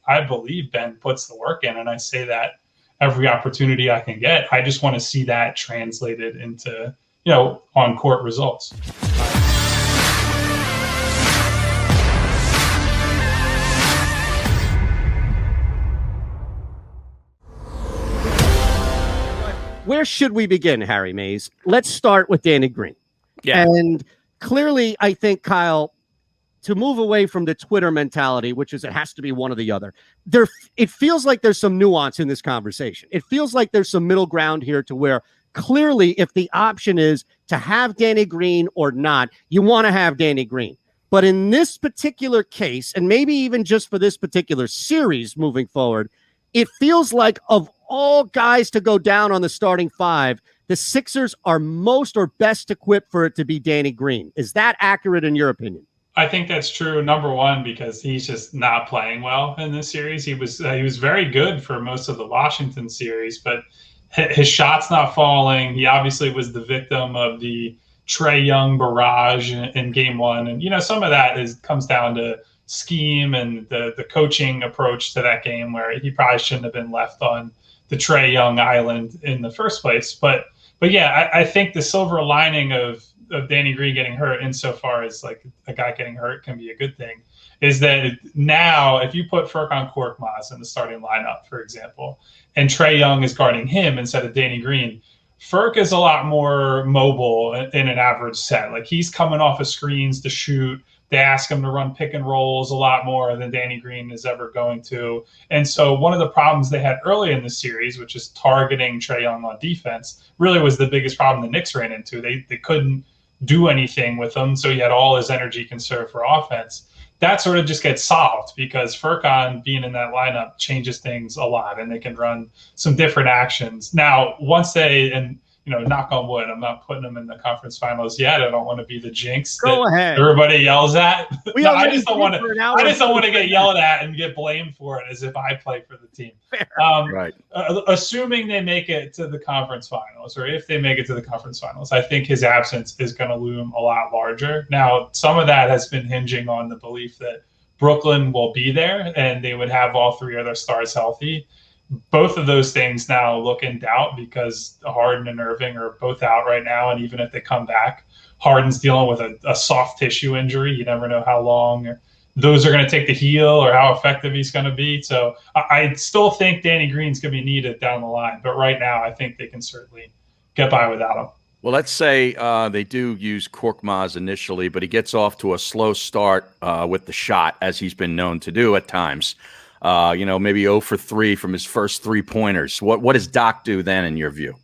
I believe Ben puts the work in, and I say that every opportunity I can get. I just want to see that translated into, on court results. Where should we begin, Harry Mays? Let's start with Danny Green. Yeah. And clearly, I think, Kyle, to move away from the Twitter mentality, which is it has to be one or the other, it feels like there's some nuance in this conversation. It feels like there's some middle ground here to where clearly if the option is to have Danny Green or not, you want to have Danny Green. But in this particular case, and maybe even just for this particular series moving forward, it feels like of all guys to go down on the starting five, the Sixers are most or best equipped for it to be Danny Green. Is that accurate in your opinion? I think that's true. Number one, because he's just not playing well in this series. He was very good for most of the Washington series, but his shot's not falling. He obviously was the victim of the Trae Young barrage in game one. And, some of that comes down to scheme and the coaching approach to that game, where he probably shouldn't have been left on the Trae Young island in the first place. But yeah, I think the silver lining of Danny Green getting hurt, insofar as like a guy getting hurt can be a good thing, is that now if you put Furkan Korkmaz in the starting lineup, for example, and Trae Young is guarding him instead of Danny Green, Furk is a lot more mobile in an average set. Like, he's coming off of screens to shoot. They ask him to run pick and rolls a lot more than Danny Green is ever going to. And so one of the problems they had early in the series, which is targeting Trae Young on defense, really was the biggest problem the Knicks ran into. They couldn't do anything with him, so he had all his energy conserved for offense. That sort of just gets solved because Furkan being in that lineup changes things a lot, and they can run some different actions. Now, once they, and knock on wood, I'm not putting them in the conference finals yet. I don't want to be the jinx that everybody yells at. No, I just don't want to get yelled at and get blamed for it as if I play for the team. Right. Assuming they make it to the conference finals, or if they make it to the conference finals, I think his absence is going to loom a lot larger. Now, some of that has been hinging on the belief that Brooklyn will be there and they would have all three of their stars healthy. Both of those things now look in doubt because Harden and Irving are both out right now. And even if they come back, Harden's dealing with a soft tissue injury. You never know how long those are going to take to heal or how effective he's going to be. So I still think Danny Green's going to be needed down the line. But right now, I think they can certainly get by without him. Well, let's say they do use Korkmaz initially, but he gets off to a slow start with the shot, as he's been known to do at times. Maybe 0 for 3 from his first 3-pointers. What does Doc do then, in your view?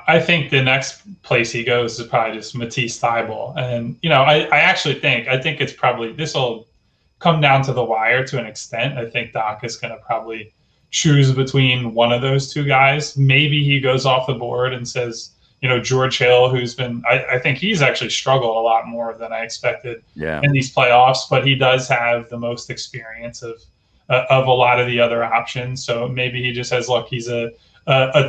I think the next place he goes is probably just Matisse Thybulle. And, I think it's probably, this will come down to the wire to an extent. I think Doc is going to probably choose between one of those two guys. Maybe he goes off the board and says, George Hill, who's been, I think he's actually struggled a lot more than I expected in these playoffs, but he does have the most experience of a lot of the other options. So maybe he just says, look, he's a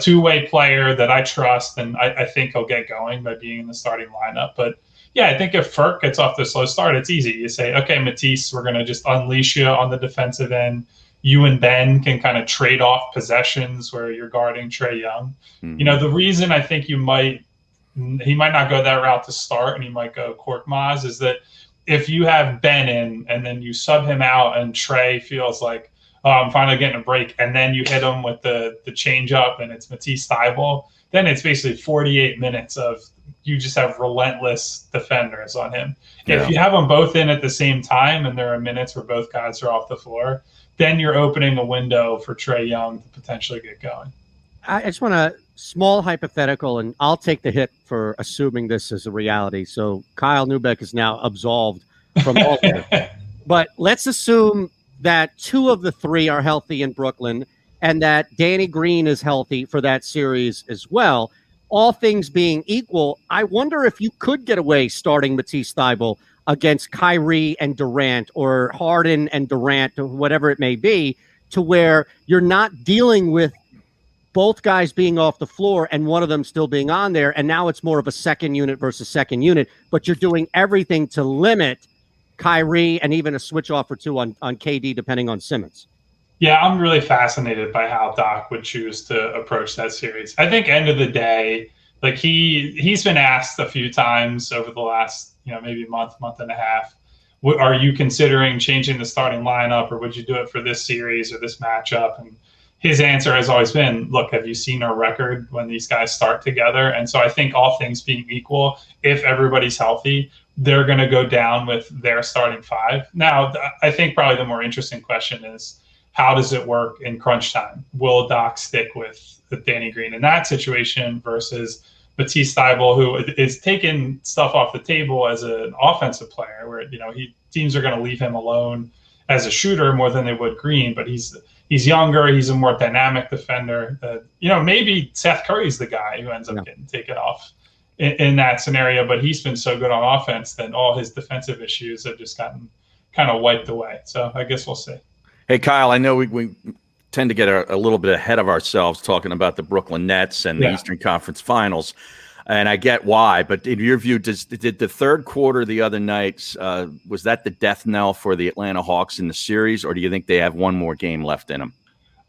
two-way player that I trust, and I think he'll get going by being in the starting lineup. But yeah, I think if Furk gets off the slow start, it's easy. You say, okay, Matisse, we're going to just unleash you on the defensive end. You and Ben can kind of trade off possessions where you're guarding Trae Young. Mm-hmm. The reason I think he might not go that route to start and he might go Korkmaz is that if you have Ben in and then you sub him out and Trae feels like, oh, I'm finally getting a break, and then you hit him with the change up and it's Matisse Thybulle, then it's basically 48 minutes of you just have relentless defenders on him. Yeah. If you have them both in at the same time and there are minutes where both guys are off the floor, then you're opening a window for Trae Young to potentially get going. I just want a small hypothetical, and I'll take the hit for assuming this is a reality. So Kyle Neubeck is now absolved from all of it. But let's assume that 2 of the 3 are healthy in Brooklyn and that Danny Green is healthy for that series as well. All things being equal, I wonder if you could get away starting Matisse Thybulle against Kyrie and Durant, or Harden and Durant, or whatever it may be, to where you're not dealing with both guys being off the floor and one of them still being on there. And now it's more of a second unit versus second unit, but you're doing everything to limit Kyrie and even a switch off or 2 on KD, depending on Simmons. Yeah, I'm really fascinated by how Doc would choose to approach that series. I think end of the day, like he's been asked a few times over the last, maybe month and a half, are you considering changing the starting lineup, or would you do it for this series or this matchup? And his answer has always been, look, have you seen our record when these guys start together? And so I think all things being equal, if everybody's healthy, they're going to go down with their starting five. Now, I think probably the more interesting question is, how does it work in crunch time? Will Doc stick with Danny Green in that situation versus Matisse Thybulle, who is taking stuff off the table as an offensive player, where teams are going to leave him alone as a shooter more than they would Green, but he's younger, he's a more dynamic defender. Maybe Seth Curry's the guy who ends up getting taken off in that scenario, but he's been so good on offense that all his defensive issues have just gotten kind of wiped away. So I guess we'll see. Hey, Kyle, I know we tend to get a little bit ahead of ourselves talking about the Brooklyn Nets and the Eastern Conference Finals, and I get why. But in your view, did the third quarter the other night, was that the death knell for the Atlanta Hawks in the series, or do you think they have one more game left in them?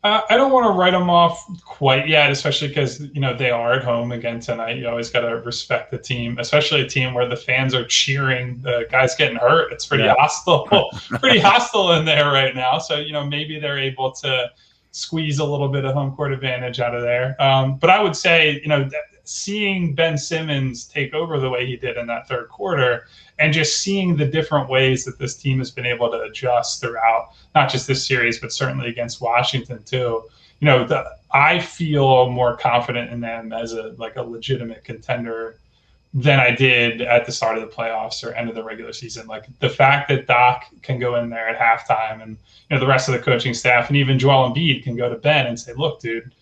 I don't want to write them off quite yet, especially because, they are at home again tonight. You always got to respect the team, especially a team where the fans are cheering the guys getting hurt. It's pretty hostile, pretty hostile in there right now. So, maybe they're able to squeeze a little bit of home court advantage out of there. But I would say, seeing Ben Simmons take over the way he did in that third quarter, and just seeing the different ways that this team has been able to adjust throughout, not just this series, but certainly against Washington too. I feel more confident in them as a legitimate contender than I did at the start of the playoffs or end of the regular season. Like the fact that Doc can go in there at halftime, and the rest of the coaching staff and even Joel Embiid can go to Ben and say, look, dude,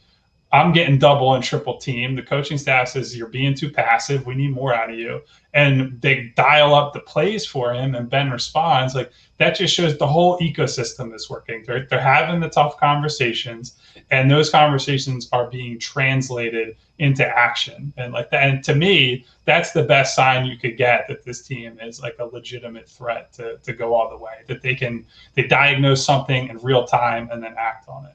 I'm getting double and triple team. The coaching staff says you're being too passive. We need more out of you. And they dial up the plays for him, and Ben responds. Like that just shows the whole ecosystem is working. They're having the tough conversations, and those conversations are being translated into action. And like that, and to me, that's the best sign you could get that this team is like a legitimate threat to go all the way. That they diagnose something in real time and then act on it.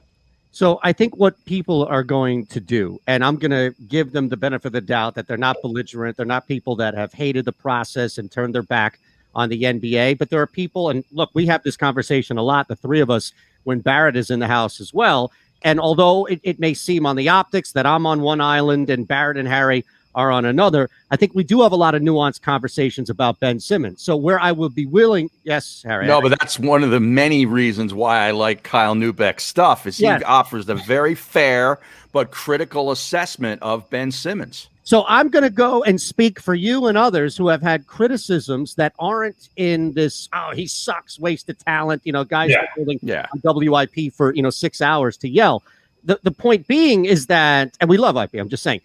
So I think what people are going to do, and I'm going to give them the benefit of the doubt that they're not belligerent. They're not people that have hated the process and turned their back on the NBA. But there are people, and look, we have this conversation a lot, the three of us, when Barrett is in the house as well. And although it may seem on the optics that I'm on one island and Barrett and Harry are on another, I think we do have a lot of nuanced conversations about Ben Simmons. So where I would be willing, yes, Harry. No, but that's one of the many reasons why I like Kyle Neubeck's stuff, is he offers a very fair but critical assessment of Ben Simmons. So I'm going to go and speak for you and others who have had criticisms that aren't in this, oh, he sucks, wasted talent, guys are holding on WIP for, 6 hours to yell. The point being is that, and we love IP, I'm just saying,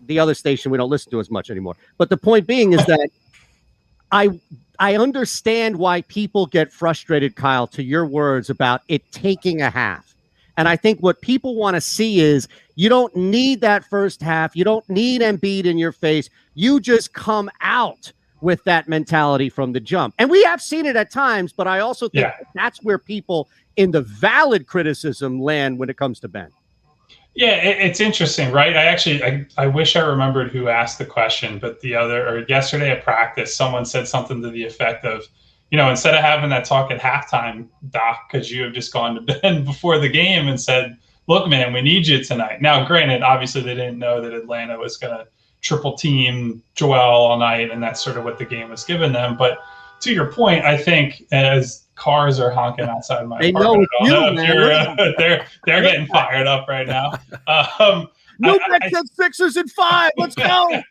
the other station we don't listen to as much anymore. But the point being is that I understand why people get frustrated, Kyle, to your words about it taking a half. And I think what people want to see is you don't need that first half. You don't need Embiid in your face. You just come out with that mentality from the jump. And we have seen it at times, but I also think that's where people in the valid criticism land when it comes to Ben. Yeah, it's interesting, right? I wish I remembered who asked the question, but yesterday at practice, someone said something to the effect of, instead of having that talk at halftime, Doc, because you have just gone to Ben before the game and said, look, man, we need you tonight. Now, granted, obviously they didn't know that Atlanta was going to triple team Joel all night, and that's sort of what the game was giving them. But to your point, I think as cars are honking outside my apartment, they're getting fired up right now. Neubeck said Sixers in 5. Let's go.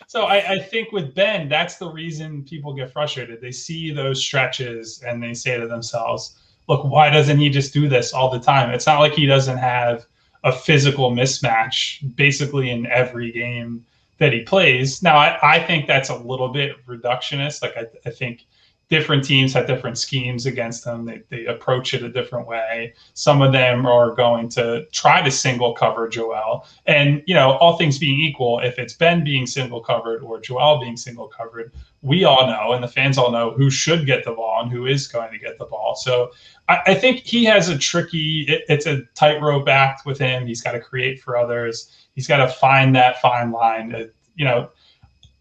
So I think with Ben, that's the reason people get frustrated. They see those stretches and they say to themselves, look, why doesn't he just do this all the time? It's not like he doesn't have a physical mismatch basically in every game that he plays. Now, I think that's a little bit reductionist. Like I think different teams have different schemes against them. They approach it a different way. Some of them are going to try to single cover Joel. And, all things being equal, if it's Ben being single covered or Joel being single covered, we all know and the fans all know who should get the ball and who is going to get the ball. So I think he has it's a tightrope act with him. He's got to create for others. He's got to find that fine line.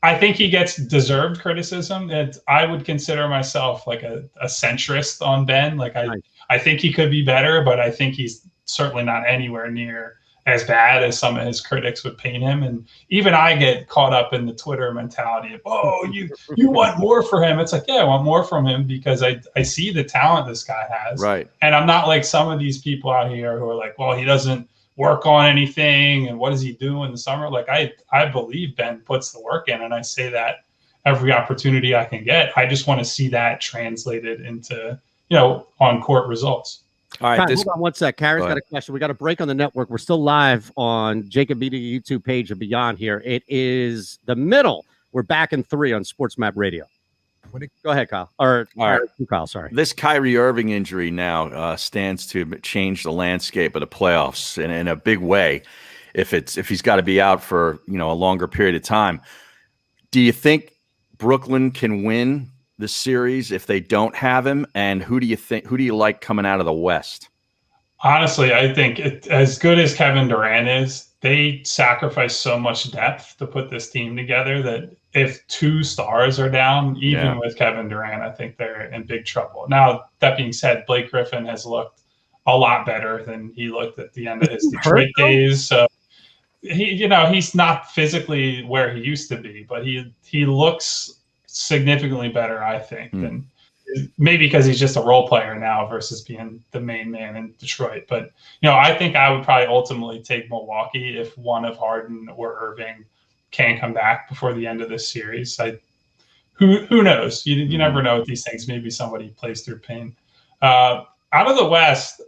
I think he gets deserved criticism. And I would consider myself like a centrist on Ben. Like I think he could be better, but I think he's certainly not anywhere near as bad as some of his critics would paint him. And even I get caught up in the Twitter mentality of, oh, you want more for him. It's like, yeah, I want more from him because I see the talent this guy has. Right. And I'm not like some of these people out here who are like, well, he doesn't work on anything. And what does he do in the summer? Like I believe Ben puts the work in, and I say that every opportunity I can get. I just want to see that translated into, on court results. All right, hold on one sec. Karen's got a question. We got a break on the network. We're still live on JAKIB Media YouTube page and beyond here. It is the middle. We're back in 3 on Sports Map Radio. Go ahead, Kyle. Kyle, sorry. This Kyrie Irving injury now stands to change the landscape of the playoffs in a big way. If he's got to be out for a longer period of time, do you think Brooklyn can win the series if they don't have him? And who do you like coming out of the West? Honestly, I think as good as Kevin Durant is, they sacrifice so much depth to put this team together that if 2 stars are down, even with Kevin Durant, I think they're in big trouble. Now, that being said, Blake Griffin has looked a lot better than he looked at the end of his Detroit days. So he's not physically where he used to be, but he looks significantly better, I think, than maybe because he's just a role player now versus being the main man in Detroit. But, I think I would probably ultimately take Milwaukee if one of Harden or Irving can come back before the end of this series. Who knows? You never know with these things. Maybe somebody plays through pain. Out of the West,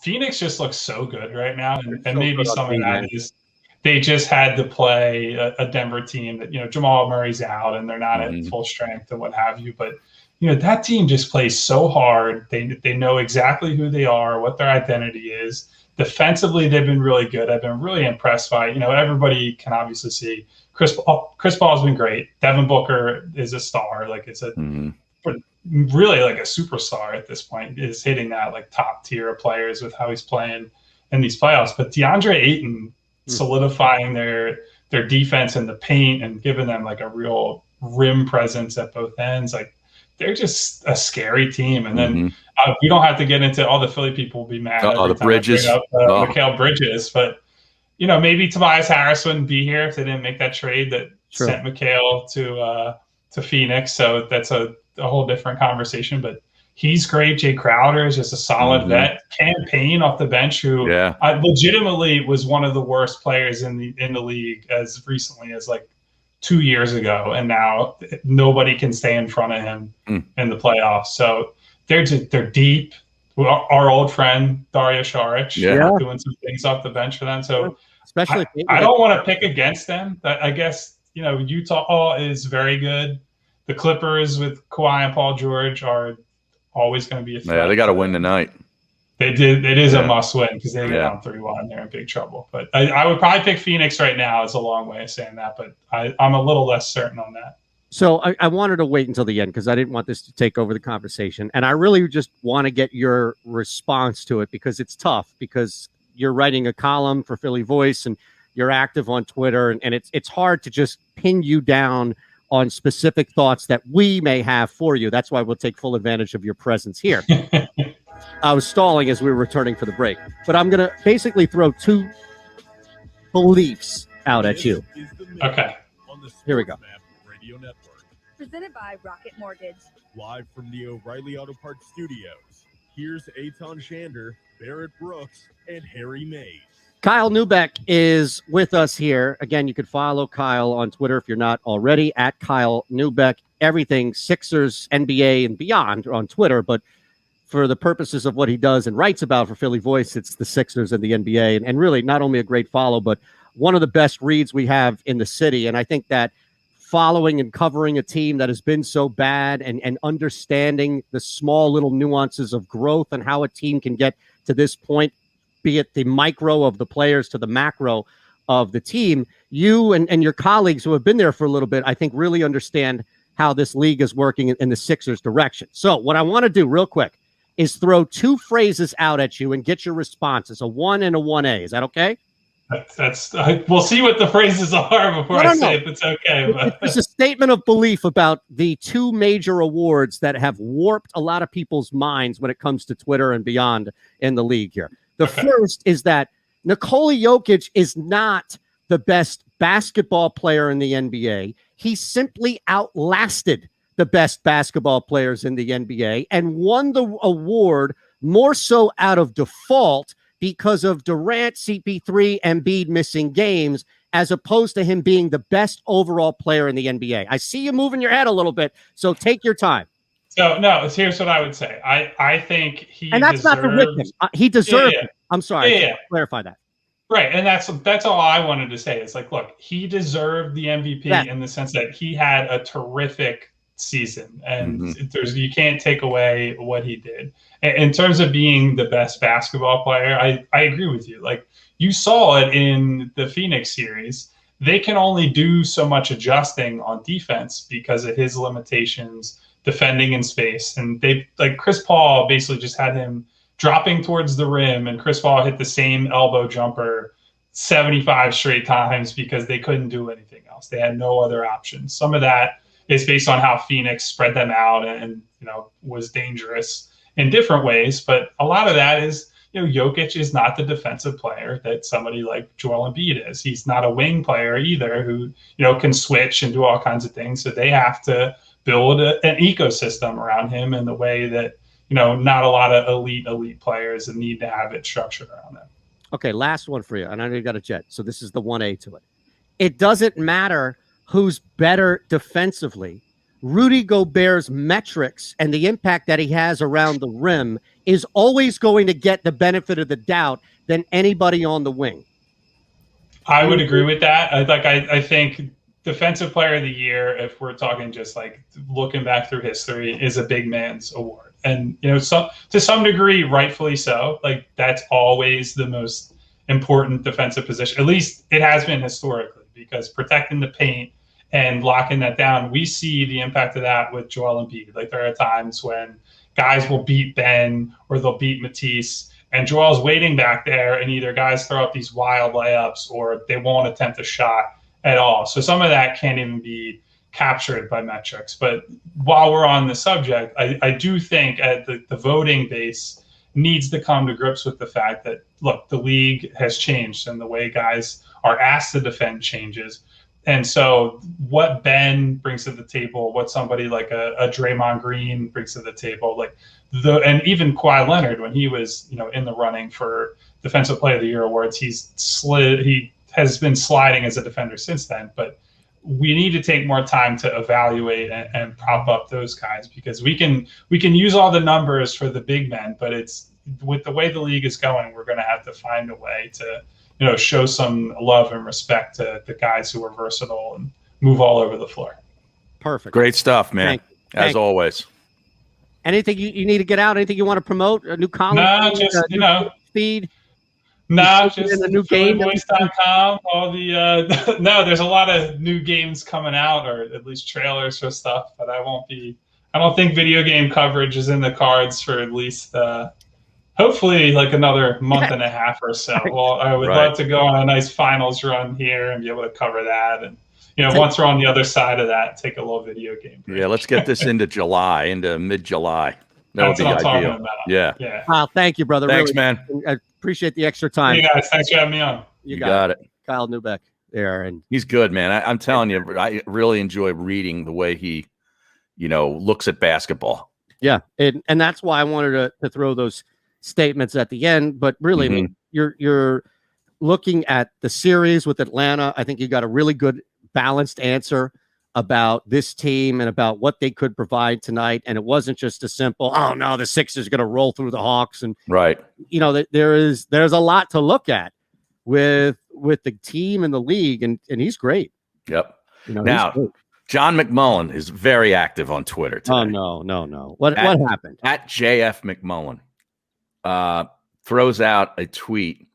Phoenix just looks so good right now. And maybe some of that is they just had to play a Denver team that, Jamal Murray's out and they're not at full strength and what have you. But, that team just plays so hard. They know exactly who they are, what their identity is. Defensively, they've been really good. I've been really impressed by, everybody can obviously see Chris Paul's been great. Devin Booker is a star. Like it's really like a superstar at this point, is hitting that like top tier of players with how he's playing in these playoffs. But DeAndre Ayton solidifying their defense in the paint and giving them like a real rim presence at both ends. Like they're just a scary team. And then we don't have to get into all the Philly people will be mad. The Bridges. Mikal Bridges. But, maybe Tobias Harris wouldn't be here if they didn't make that trade that sent Mikal to Phoenix. So that's a whole different conversation. But he's great. Jay Crowder is just a solid vet. Cam Payne off the bench, who legitimately was one of the worst players in the league as recently as like 2 years ago, and now nobody can stay in front of him in the playoffs. So they're deep. Our old friend Dario Saric doing some things off the bench for them. So especially, I don't want to pick against them. I guess Utah is very good. The Clippers with Kawhi and Paul George are always going to be a threat. Yeah, they got to win tonight. They did. It is a must win because they get down 3-1. They're in big trouble. But I would probably pick Phoenix right now. It's a long way of saying that, but I'm a little less certain on that. So I wanted to wait until the end because I didn't want this to take over the conversation. And I really just want to get your response to it because it's tough because you're writing a column for Philly Voice and you're active on Twitter. And it's hard to just pin you down on specific thoughts that we may have for you. That's why we'll take full advantage of your presence here. I was stalling as we were returning for the break, but I'm going to basically throw 2 beliefs out at you. Okay. Here we go. Presented by Rocket Mortgage. Live from the O'Reilly Auto Parts Studios, here's Eitan Shander, Barrett Brooks, and Harry Mays. Kyle Neubeck is with us here. Again, you can follow Kyle on Twitter if you're not already, at Kyle Neubeck. Everything Sixers, NBA, and beyond on Twitter, but for the purposes of what he does and writes about for Philly Voice, it's the Sixers and the NBA. And really not only a great follow, but one of the best reads we have in the city. And I think that following and covering a team that has been so bad and understanding the small little nuances of growth and how a team can get to this point, be it the micro of the players to the macro of the team. You and your colleagues who have been there for a little bit, I think, really understand how this league is working in the Sixers' direction. So what I want to do real quick is throw 2 phrases out at you and get your responses, a 1 and a 1A. Is that okay? We'll see what the phrases are before I say if it's okay. But it's a statement of belief about the 2 major awards that have warped a lot of people's minds when it comes to Twitter and beyond in the league here. The first is that Nikola Jokic is not the best basketball player in the NBA. He simply outlasted the best basketball players in the NBA and won the award more so out of default because of Durant, CP3, and Embiid missing games, as opposed to him being the best overall player in the NBA. I see you moving your head a little bit, so take your time. So, no, here's what I would say. I think he and that's not to rip him. He deserved it. I'm sorry. Clarify that. Right, and that's all I wanted to say. Is like, look, he deserved the MVP in the sense that he had a terrific season, and you can't take away what he did. In terms of being the best basketball player, I agree with you. Like, you saw it in the Phoenix series. They can only do so much adjusting on defense because of his limitations defending in space. And Chris Paul basically just had him dropping towards the rim, and Chris Paul hit the same elbow jumper 75 straight times because they couldn't do anything else. They had no other options. Some of that is based on how Phoenix spread them out and was dangerous in different ways. But a lot of that is, Jokic is not the defensive player that somebody like Joel Embiid is. He's not a wing player either who, can switch and do all kinds of things. So they have to build an ecosystem around him in the way that, not a lot of elite players need to have it structured around them. Okay, last one for you. And I know you got a jet. So this is the 1A to it. It doesn't matter who's better defensively. Rudy Gobert's metrics and the impact that he has around the rim is always going to get the benefit of the doubt than anybody on the wing. I would agree with that. I think Defensive Player of the Year, if we're talking just like looking back through history, is a big man's award. And, to some degree, rightfully so. Like, that's always the most important defensive position. At least it has been historically, because protecting the paint and locking that down, we see the impact of that with Joel Embiid. Like, there are times when guys will beat Ben or they'll beat Matisse, and Joel's waiting back there, and either guys throw up these wild layups or they won't attempt a shot at all. So some of that can't even be captured by metrics. But while we're on the subject, I do think at the voting base needs to come to grips with the fact that, look, the league has changed and the way guys are asked to defend changes. And so what Ben brings to the table, what somebody like a Draymond Green brings to the table, and even Kawhi Leonard, when he was, in the running for Defensive Player of the Year awards, he has been sliding as a defender since then. But we need to take more time to evaluate and prop up those guys, because we can use all the numbers for the big men, but it's with the way the league is going, we're going to have to find a way to show some love and respect to the guys who are versatile and move all over the floor. Perfect. Great stuff, man. As always. Anything you need to get out? Anything you want to promote? A new column? No, just, feed? No, just the new game. PhillyBoys.com. All the no, there's a lot of new games coming out, or at least trailers for stuff, but I don't think video game coverage is in the cards for at least hopefully like another month and a half or so. Well, I would love to go on a nice finals run here and be able to cover that. And, once we're on the other side of that, take a little video game break. Yeah, let's get this into mid-July. That would be ideal. Yeah. Wow, thank you, brother. Thanks, really, man. I appreciate the extra time. Hey, guys. Thanks for having me on. You got it. Kyle Neubeck there. And he's good, man. I'm telling you, I really enjoy reading the way he, looks at basketball. Yeah, and that's why I wanted to throw those statements at the end. But really, I mean, you're looking at the series with Atlanta. I think you got a really good balanced answer about this team and about what they could provide tonight. And it wasn't just a simple, oh no, the Sixers are going to roll through the Hawks. And there's a lot to look at with the team and the league, and he's great. Yep. Now, John McMullen is very active on Twitter today. Oh no. What happened? At JF McMullen throws out a tweet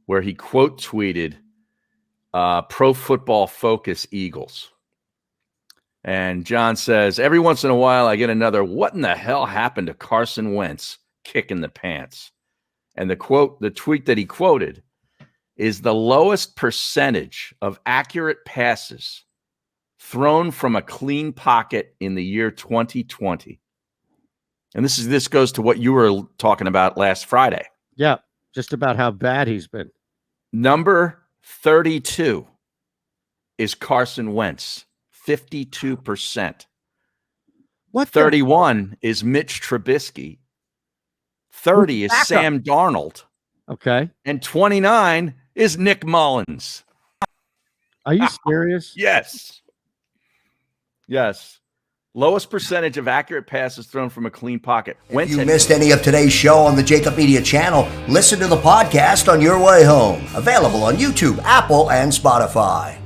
where he quote tweeted Pro Football Focus Eagles. And John says, every once in a while I get another, what in the hell happened to Carson Wentz kick in the pants? And the tweet that he quoted is the lowest percentage of accurate passes thrown from a clean pocket in the year 2020. And this goes to what you were talking about last Friday. Yeah, just about how bad he's been. Number 32 is Carson Wentz, 52%. What? 31 is Mitch Trubisky. 30 is Sam Darnold. Okay. And 29 is Nick Mullins. Are you serious? Yes. Yes. Lowest percentage of accurate passes thrown from a clean pocket. If you missed any of today's show on the JAKIB Media channel, listen to the podcast on your way home. Available on YouTube, Apple, and Spotify.